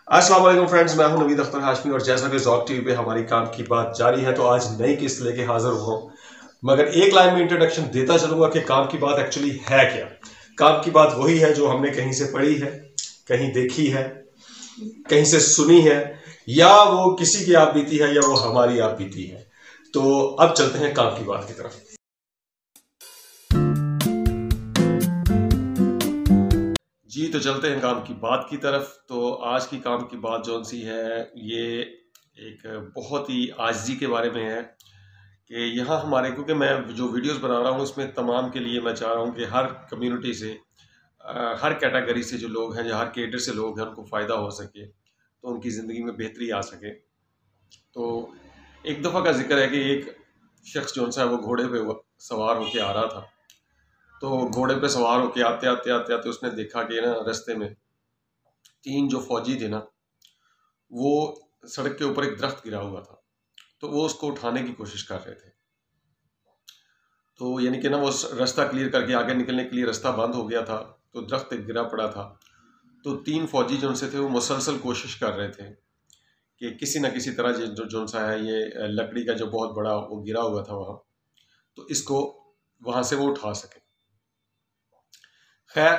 अस्सलाम वालेकुम फ्रेंड्स, मैं हूं नवीद अख्तर हाशमी और जैसा कि ज़ौक टीवी पे हमारी काम की बात जारी है तो आज नई किस्त लेके हाजिर हुआ हूं। मगर एक लाइन में इंट्रोडक्शन देता चलूंगा कि काम की बात एक्चुअली है क्या। काम की बात वही है जो हमने कहीं से पढ़ी है, कहीं देखी है, कहीं से सुनी है, या वो किसी की आप बीती है या वो हमारी आप बीती है। तो अब चलते हैं काम की बात की तरफ। जी तो चलते हैं काम की बात की तरफ। तो आज की काम की बात जौन सी है ये एक बहुत ही आजिज़ी के बारे में है कि यहाँ हमारे, क्योंकि मैं जो वीडियोस बना रहा हूँ उसमें तमाम के लिए मैं चाह रहा हूँ कि हर कम्युनिटी से, हर कैटेगरी से जो लोग हैं या हर कैडर से लोग हैं उनको फ़ायदा हो सके, तो उनकी ज़िंदगी में बेहतरी आ सके। तो एक दफ़ा का जिक्र है कि एक शख्स जो सा है वो घोड़े पे सवार होके आ रहा था। तो घोड़े पे सवार होके आते आते आते आते उसने देखा कि ना रास्ते में तीन जो फौजी थे ना, वो सड़क के ऊपर एक दरख्त गिरा हुआ था, तो वो उसको उठाने की कोशिश कर रहे थे। तो यानी कि ना वो रास्ता क्लियर करके आगे निकलने के लिए रास्ता बंद हो गया था, तो दरख्त एक गिरा पड़ा था। तो तीन फौजी जो उनसे थे वो मुसलसल कोशिश कर रहे थे कि किसी न किसी तरह जो जो सा है ये लकड़ी का जो बहुत बड़ा वो गिरा हुआ था वहाँ, तो इसको वहाँ से वो उठा सके। खैर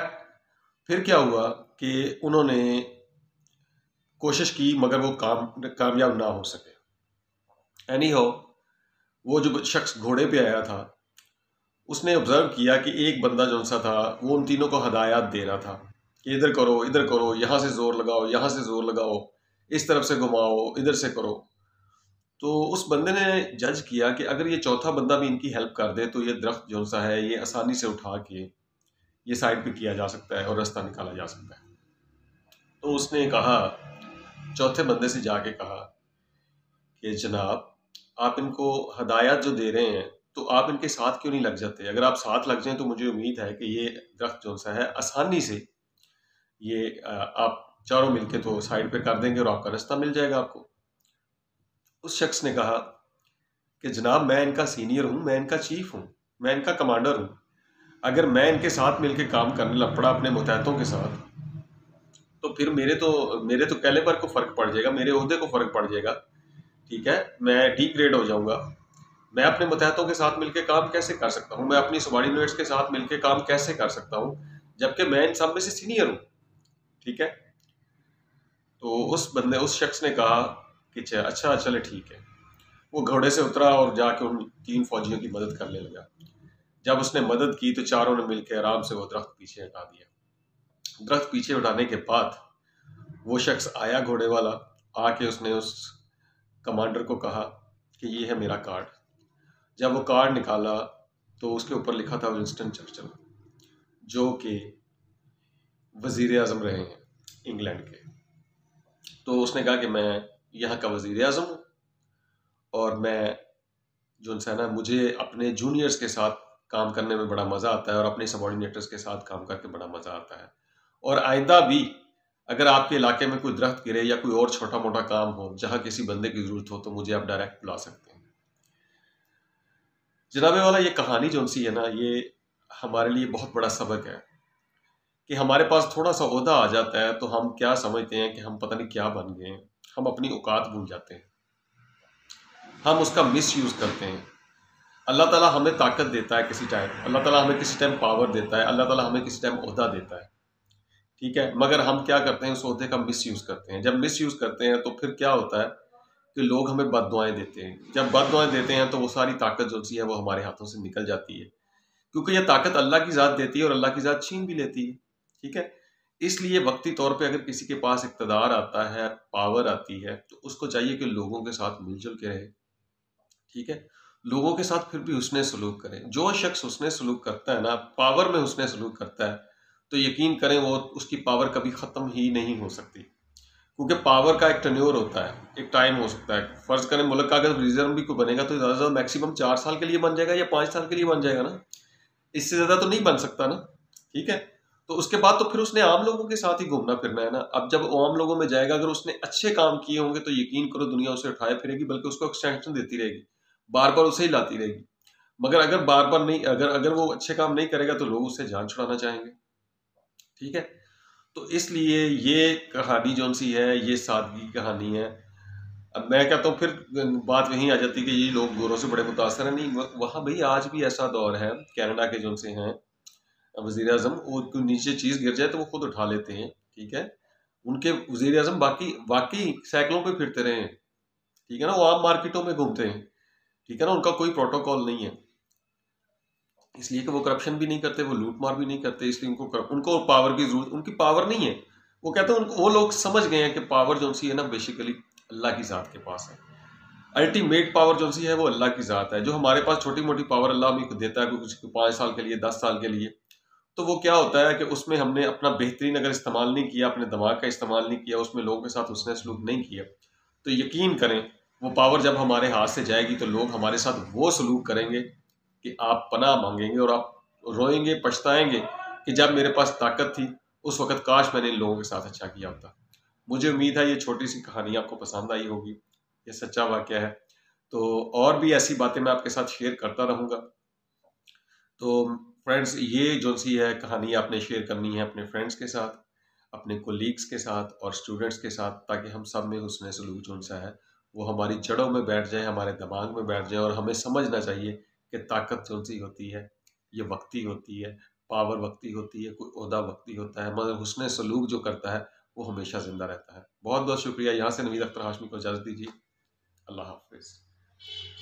फिर क्या हुआ कि उन्होंने कोशिश की मगर वो कामयाब ना हो सके। एनी हो, वो जो शख्स घोड़े पे आया था उसने ऑब्जर्व किया कि एक बंदा जो सा था वो उन तीनों को हदायत दे रहा था कि इधर करो, यहाँ से जोर लगाओ, यहाँ से जोर लगाओ, इस तरफ से घुमाओ, इधर से करो। तो उस बंदे ने जज किया कि अगर ये चौथा बंदा भी इनकी हेल्प कर दे तो ये दरख्त जो सा है ये आसानी से उठा के ये साइड पे किया जा सकता है और रास्ता निकाला जा सकता है। तो उसने कहा, चौथे बंदे से जाके कहा कि जनाब, आप इनको हदायत जो दे रहे हैं तो आप इनके साथ क्यों नहीं लग जाते? अगर आप साथ लग जाएं तो मुझे उम्मीद है कि ये दरख्त जो सा है आसानी से ये आप चारों मिलके तो साइड पे कर देंगे और आपका रास्ता मिल जाएगा आपको। उस शख्स ने कहा कि जनाब, मैं इनका सीनियर हूँ, मैं इनका चीफ हूँ, मैं इनका कमांडर हूँ। अगर मैं इनके साथ मिलके काम करने लग पड़ा अपने मुतहतों के साथ, तो फिर मेरे तो कैलिबर को फर्क पड़ जाएगा, मेरे ओहदे को फर्क पड़ जाएगा। ठीक है, मैं डिग्रेड हो जाऊंगा। मैं अपने मुतहतों के साथ मिलकर काम कैसे कर सकता हूँ? मैं अपनी सबॉर्डिनेट्स के साथ मिलकर काम कैसे कर सकता हूँ जबकि मैं इन सब में से सीनियर हूँ? ठीक है। तो उस शख्स ने कहा कि अच्छा चले ठीक है। वो घोड़े से उतरा और जाके उन तीन फौजियों की मदद करने लगा। जब उसने मदद की तो चारों ने मिलकर आराम से वो दरख्त पीछे हटा दिया। दरख्त पीछे हटाने के बाद वो शख्स आया घोड़े वाला, आके उसने उस कमांडर को कहा कि ये है मेरा कार्ड। जब वो कार्ड निकाला तो उसके ऊपर लिखा था विंस्टन चर्चिल, जो कि वजीर आजम रहे हैं इंग्लैंड के। तो उसने कहा कि मैं यहाँ का वजीर आजम हूँ और मैं जो है ना, मुझे अपने जूनियर्स के साथ काम करने में बड़ा मज़ा आता है और अपने सबॉर्डिनेटर्स के साथ काम करके बड़ा मज़ा आता है। और आइंदा भी अगर आपके इलाके में कोई दरख्त गिरे या कोई और छोटा मोटा काम हो जहाँ किसी बंदे की ज़रूरत हो तो मुझे आप डायरेक्ट बुला सकते हैं। जनाबे वाला, ये कहानी जो सी है ना, ये हमारे लिए बहुत बड़ा सबक है कि हमारे पास थोड़ा सा ओहदा आ जाता है तो हम क्या समझते हैं कि हम पता नहीं क्या बन गए हैं। हम अपनी औकात भूल जाते हैं, हम उसका मिस यूज़ करते हैं। अल्लाह ताला हमें ताकत देता है किसी टाइम, अल्लाह ताला हमें किसी टाइम पावर देता है, अल्लाह ताला हमें किसी टाइम ओहदा देता है। ठीक है, मगर हम क्या करते हैं, उस ओहदे का मिस यूज़ करते हैं। जब मिस यूज़ करते हैं तो फिर क्या होता है कि लोग हमें बद्दुआएं देते हैं। जब बद्दुआएं देते हैं तो वो सारी ताकत जो सी है वो हमारे हाथों से निकल जाती है, क्योंकि ये ताकत अल्लाह की ज़ात देती है और अल्लाह की ज़ात छीन भी लेती है। ठीक है, इसलिए वक्ती तौर पे अगर किसी के पास इक़्तिदार आता है, पावर आती है, तो उसको चाहिए कि लोगों के साथ मिलजुल के रहे। ठीक है, लोगों के साथ फिर भी हुस्ने सलूक करें। जो शख्स हुस्ने सलूक करता है ना, पावर में हुस्ने सलूक करता है, तो यकीन करें वो उसकी पावर कभी ख़त्म ही नहीं हो सकती, क्योंकि पावर का एक टेन्योर होता है, एक टाइम हो सकता है। फ़र्ज़ करें मुल्क का अगर प्रेज़िडेंट भी कोई बनेगा तो ज़्यादा से ज़्यादा मैक्सिमम 4 साल के लिए बन जाएगा या 5 साल के लिए बन जाएगा ना, इससे ज़्यादा तो नहीं बन सकता ना। ठीक है, तो उसके बाद तो फिर उसने आम लोगों के साथ ही घूमना फिरना है ना। अब जब वो आम लोगों में जाएगा, अगर उसने अच्छे काम किए होंगे तो यकीन करो दुनिया उसे उठाए फिरेगी, बल्कि उसको एक्सटेंशन देती रहेगी, बार बार उसे ही लाती रहेगी। मगर अगर बार बार नहीं, अगर अगर वो अच्छे काम नहीं करेगा तो लोग उससे जान छुड़ाना चाहेंगे। ठीक है, तो इसलिए ये कहानी जो सी है ये सादगी की कहानी है। अब मैं कहता हूँ फिर बात वहीं आ जाती है कि ये लोग गोरों से बड़े मुतासर हैं। नहीं, वहाँ भाई आज भी ऐसा दौर है, कनाडा के जो से हैं वजीर आजम, वो कोई नीचे चीज़ गिर जाए तो वो खुद उठा लेते हैं, ठीक है। उनके वजीर आजम बाकी वाकई साइकिलों पे फिरते रहे हैं, ठीक है ना, वो आम मार्केटों में घूमते हैं, ठीक है ना, उनका कोई प्रोटोकॉल नहीं है, इसलिए कि वो करप्शन भी नहीं करते, वो लूट मार भी नहीं करते, इसलिए उनको पावर की जरूरत, उनकी पावर नहीं है। वो कहते हैं उनको, वो लोग समझ गए हैं कि पावर जो सी है ना बेसिकली अल्लाह की ज़ात के पास है। अल्टीमेट पावर जो सी है वो अल्लाह की ज़ात है। जो हमारे पास छोटी मोटी पावर अल्लाह हमें देता है कुछ 5 साल के लिए, 10 साल के लिए, तो वो क्या होता है कि उसमें हमने अपना बेहतरीन अगर इस्तेमाल नहीं किया, अपने दिमाग का इस्तेमाल नहीं किया, उसमें लोगों के साथ हुस्न सलूक नहीं किया, तो यकीन करें वो पावर जब हमारे हाथ से जाएगी तो लोग हमारे साथ वो सलूक करेंगे कि आप पनाह मांगेंगे और आप रोएंगे, पछताएंगे कि जब मेरे पास ताकत थी उस वक्त काश मैंने इन लोगों के साथ अच्छा किया होता। मुझे उम्मीद है ये छोटी सी कहानी आपको पसंद आई होगी, ये सच्चा वाकया है। तो और भी ऐसी बातें मैं आपके साथ शेयर करता रहूँगा। तो फ्रेंड्स, ये जो सी है कहानी आपने शेयर करनी है अपने फ्रेंड्स के साथ, अपने कोलीग्स के साथ और स्टूडेंट्स के साथ, ताकि हम सब में हुस्न सलूक जो सा है वो हमारी जड़ों में बैठ जाए, हमारे दिमाग में बैठ जाए, और हमें समझना चाहिए कि ताकत जो सी होती है ये वक्ती होती है, पावर वक्ती होती है, कोई ओहदा वक्ती होता है, मगर हुस्न सलूक जो करता है वो हमेशा ज़िंदा रहता है। बहुत बहुत शुक्रिया। यहाँ से नवीद अख्तर हाशमी को इजाज़त दीजिए। अल्लाह हाफिज़।